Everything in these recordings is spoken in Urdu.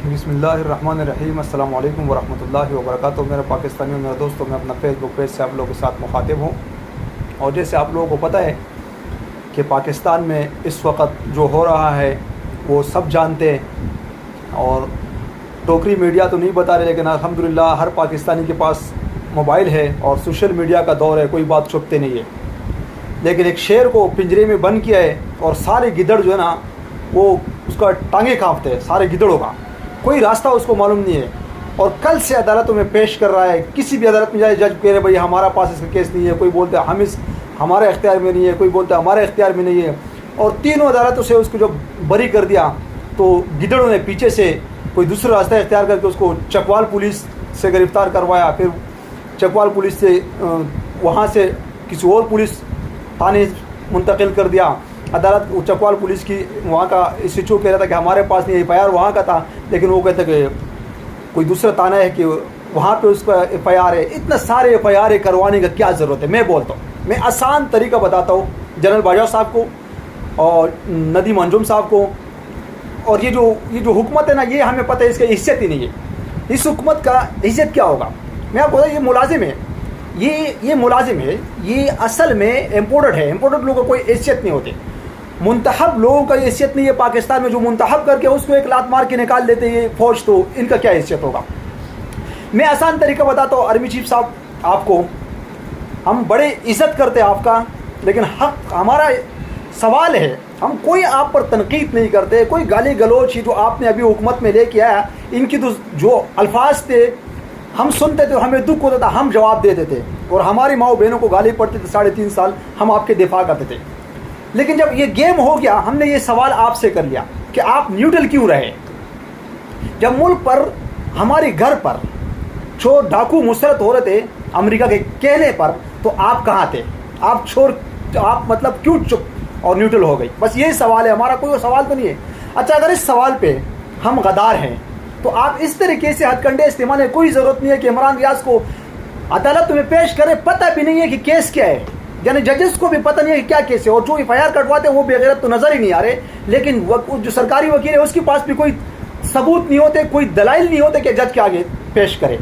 بسم اللہ الرحمن الرحیم۔ السلام علیکم ورحمۃ اللہ وبرکاتہ۔ میرے پاکستانیوں، میرے دوستوں، میں اپنا فیس بک پیج سے آپ لوگوں کے ساتھ مخاطب ہوں۔ اور جیسے آپ لوگوں کو پتہ ہے کہ پاکستان میں اس وقت جو ہو رہا ہے وہ سب جانتے ہیں، اور ٹوکری میڈیا تو نہیں بتا رہے، لیکن الحمدللہ ہر پاکستانی کے پاس موبائل ہے اور سوشل میڈیا کا دور ہے، کوئی بات چھپتے نہیں ہے۔ لیکن ایک شیر کو پنجرے میں بند کیا ہے اور سارے گدڑ جو ہے نا وہ اس کا ٹانگیں کانپتے ہیں، سارے گدڑوں کا، کوئی راستہ اس کو معلوم نہیں ہے۔ اور کل سے عدالتوں میں پیش کر رہا ہے، کسی بھی عدالت میں جائے جج کہہ رہے بھائی ہمارا پاس اس کا کیس نہیں ہے، کوئی بولتا ہے ہمارے اختیار میں نہیں ہے، کوئی بولتا ہے ہمارے اختیار میں نہیں ہے۔ اور تینوں عدالتوں سے اس کو جب بری کر دیا تو گدڑوں نے پیچھے سے کوئی دوسرا راستہ اختیار کر کے اس کو چکوال پولیس سے گرفتار کروایا، پھر چکوال پولیس سے وہاں سے کسی اور پولیس تھانے منتقل کر دیا۔ عدالت چکوال پولیس کی وہاں کا ایس ایچ او کہہ رہا تھا کہ ہمارے پاس نہیں، ایف آئی آر وہاں کا تھا، لیکن وہ کہتے کہ کوئی دوسرا تھانہ ہے کہ وہاں پہ اس کا ایف آئی آر ہے۔ اتنا سارے ایف آئی آر کروانے کا کیا ضرورت ہے؟ میں بولتا ہوں، میں آسان طریقہ بتاتا ہوں جنرل باجوہ صاحب کو اور ندیم انجم صاحب کو۔ اور یہ جو حکومت ہے نا، یہ ہمیں پتہ ہے اس کی حیثیت ہی نہیں ہے۔ اس حکومت کا حیثیت کیا ہوگا؟ میں آپ کو بتا، یہ ملازم ہے، یہ ملازم ہے، یہ اصل میں امپورٹڈ ہے۔ امپورٹڈ لوگوں کو کوئی حیثیت نہیں ہوتی، منتخب لوگوں کا حیثیت نہیں ہے پاکستان میں، جو منتخب کر کے اس کو ایک لات مار کے نکال دیتے ہیں فوج، تو ان کا کیا حیثیت ہوگا؟ میں آسان طریقہ بتاتا ہوں آرمی چیف صاحب آپ کو، ہم بڑے عزت کرتے ہیں آپ کا، لیکن حق ہمارا سوال ہے، ہم کوئی آپ پر تنقید نہیں کرتے، کوئی گالی گلوچ جو آپ نے ابھی حکومت میں لے کے آیا، ان کی تو جو الفاظ تھے ہم سنتے تھے، ہمیں دکھ ہوتا تھا، ہم جواب دیتے تھے، اور ہماری ماؤں بہنوں کو گالی پڑتی تھی 3.5 سال، ہم آپ کے دفاع کرتے تھے۔ لیکن جب یہ گیم ہو گیا، ہم نے یہ سوال آپ سے کر لیا کہ آپ نیوٹرل کیوں رہے؟ جب ملک پر، ہمارے گھر پر چور ڈاکو مسلط ہو رہے تھے امریکہ کے کہنے پر، تو آپ کہاں تھے؟ آپ مطلب کیوں چپ اور نیوٹرل ہو گئی؟ بس یہی سوال ہے ہمارا، کوئی سوال تو نہیں ہے۔ اچھا، اگر اس سوال پہ ہم غدار ہیں تو آپ اس طریقے سے ہتھ کنڈے استعمال ہے، کوئی ضرورت نہیں ہے کہ عمران ریاض کو عدالت میں پیش کرے، پتہ بھی نہیں ہے کہ کیس کیا ہے، یعنی ججز کو بھی پتہ نہیں ہے کہ کیا کیس ہے، اور جو ایف آئی آر کٹواتے ہیں وہ بے غیرت تو نظر ہی نہیں آ رہے، لیکن جو سرکاری وکیل ہے اس کے پاس بھی کوئی ثبوت نہیں ہوتے، کوئی دلائل نہیں ہوتے کہ جج کے آگے پیش کرے،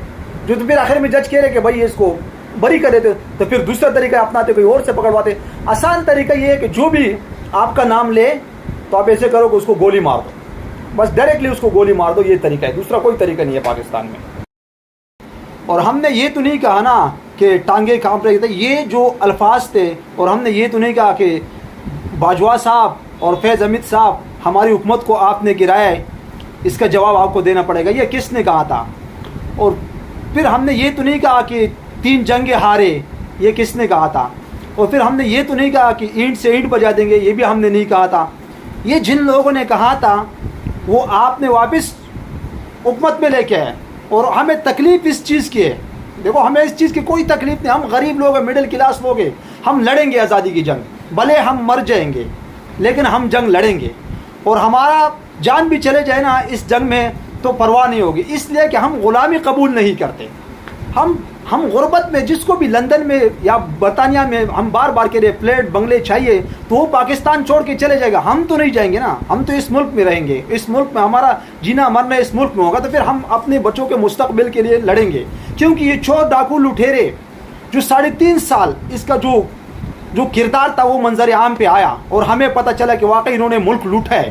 جو تو پھر آخر میں جج کہہ رہے کہ بھائی اس کو بری کر دیتے، تو پھر دوسرا طریقہ اپناتے، کوئی اور سے پکڑواتے۔ آسان طریقہ یہ ہے کہ جو بھی آپ کا نام لے تو آپ ایسے کرو کہ اس کو گولی مار دو، بس ڈائریکٹلی اس کو گولی مار دو، یہ طریقہ ہے، دوسرا کوئی طریقہ نہیں ہے پاکستان میں۔ اور ہم نے یہ تو نہیں کہا نا کہ ٹانگیں کانپ رہی تھے، یہ جو الفاظ تھے، اور ہم نے یہ تو نہیں کہا کہ باجوہ صاحب اور فیض حمید صاحب ہماری حکومت کو آپ نے گرایا ہے، اس کا جواب آپ کو دینا پڑے گا، یہ کس نے کہا تھا؟ اور پھر ہم نے یہ تو نہیں کہا کہ 3 جنگیں ہارے، یہ کس نے کہا تھا؟ اور پھر ہم نے یہ تو نہیں کہا کہ اینٹ سے اینٹ بجا دیں گے، یہ بھی ہم نے نہیں کہا تھا۔ یہ جن لوگوں نے کہا تھا وہ آپ نے واپس حکومت میں لے کے آئے، اور ہمیں تکلیف اس چیز کی ہے، دیکھو ہمیں اس چیز کی کوئی تکلیف نہیں، ہم غریب لوگ ہیں، مڈل کلاس لوگ ہیں، ہم لڑیں گے آزادی کی جنگ، بھلے ہم مر جائیں گے لیکن ہم جنگ لڑیں گے، اور ہمارا جان بھی چلے جائے نا اس جنگ میں تو پرواہ نہیں ہوگی، اس لیے کہ ہم غلامی قبول نہیں کرتے۔ ہم غربت میں، جس کو بھی لندن میں یا برطانیہ میں ہم بار بار کہہ رہے فلیٹ بنگلے چاہیے، تو وہ پاکستان چھوڑ کے چلے جائے گا، ہم تو نہیں جائیں گے نا، ہم تو اس ملک میں رہیں گے، اس ملک میں ہمارا جینا مرنا اس ملک میں ہوگا، تو پھر ہم اپنے بچوں کے مستقبل کے لیے لڑیں گے، کیونکہ یہ چور ڈاکو لٹیرے جو 3.5 سال اس کا جو کردار تھا وہ منظر عام پہ آیا، اور ہمیں پتہ چلا کہ واقعی انہوں نے ملک لوٹا ہے،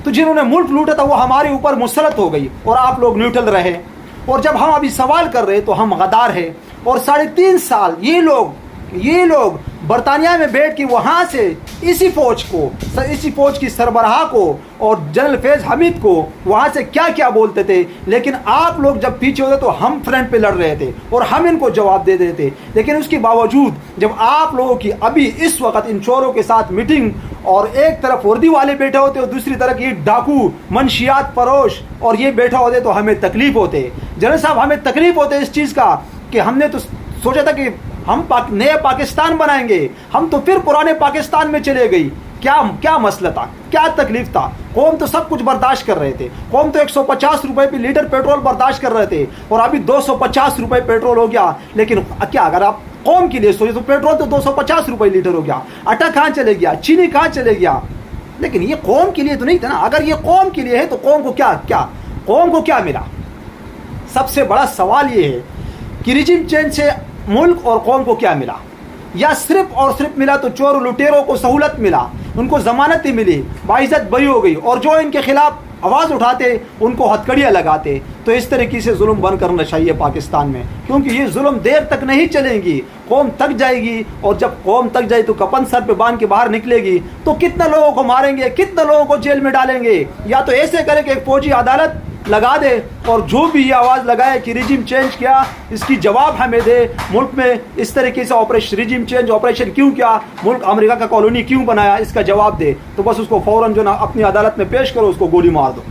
تو جنہوں نے ملک لوٹا تھا وہ ہمارے اوپر مسلط ہو گئی، اور آپ لوگ نیوٹرل رہے، اور جب ہم ابھی سوال کر رہے تو ہم غدار ہیں، اور 3.5 سال یہ لوگ برطانیہ میں بیٹھ کے وہاں سے اسی فوج کی سربراہ کو اور جنرل فیض حمید کو وہاں سے کیا بولتے تھے، لیکن آپ لوگ جب پیچھے ہوتے تو ہم فرنٹ پہ لڑ رہے تھے اور ہم ان کو جواب دے دیتے، لیکن اس کے باوجود جب آپ لوگوں کی ابھی اس وقت ان چوروں کے ساتھ میٹنگ، اور ایک طرف وردی والے بیٹھے ہوتے اور دوسری طرف یہ ڈاکو منشیات فروش اور یہ بیٹھا ہوتے تو ہمیں تکلیف ہوتے۔ جنرل صاحب ہمیں تکلیف ہوتے اس چیز کا کہ ہم نے تو سوچا تھا کہ ہم نئے پاکستان بنائیں گے، ہم تو پھر پرانے پاکستان میں چلے گئی۔ کیا مسئلہ تھا، کیا تکلیف تھا؟ قوم تو سب کچھ برداشت کر رہے تھے، قوم تو 150 روپے پہ لیٹر پیٹرول برداشت کر رہے تھے، اور ابھی 250 روپے پیٹرول ہو گیا، لیکن کیا اگر آپ قوم کے لیے سوچے تو پیٹرول تو 250 روپے لیٹر ہو گیا، آٹا کہاں چلے گیا، چینی کہاں چلے گیا؟ لیکن یہ قوم کے لیے تو نہیں تھا نا، اگر یہ قوم کے لیے ہے تو قوم کو کیا قوم کو کیا ملا؟ سب سے بڑا سوال یہ ہے کہ رجیم چینج سے ملک اور قوم کو کیا ملا؟ یا صرف اور صرف ملا تو چور لٹیروں کو سہولت ملا، ان کو ضمانت ہی ملی، باعزت بری ہو گئی، اور جو ان کے خلاف آواز اٹھاتے ان کو ہتھکڑیاں لگاتے. تو اس طریقے سے ظلم بند کرنا چاہیے پاکستان میں، کیونکہ یہ ظلم دیر تک نہیں چلیں گی، قوم تک جائے گی، اور جب قوم تک جائے تو کپن سر پہ باندھ کے باہر نکلے گی تو کتنے لوگوں کو ماریں گے، کتنے لوگوں کو جیل میں ڈالیں گے. یا تو ایسے کرے کہ ایک فوجی عدالت لگا دے، اور جو بھی یہ آواز لگائے کہ رجیم چینج کیا، اس کی جواب ہمیں دے. ملک میں اس طریقے سے آپریشن رجیم چینج آپریشن کیوں کیا، ملک امریکہ کا کالونی کیوں بنایا، اس کا جواب دے. تو بس اس کو فوراً جو نا اپنی عدالت میں پیش کرو، اس کو گولی مار دو.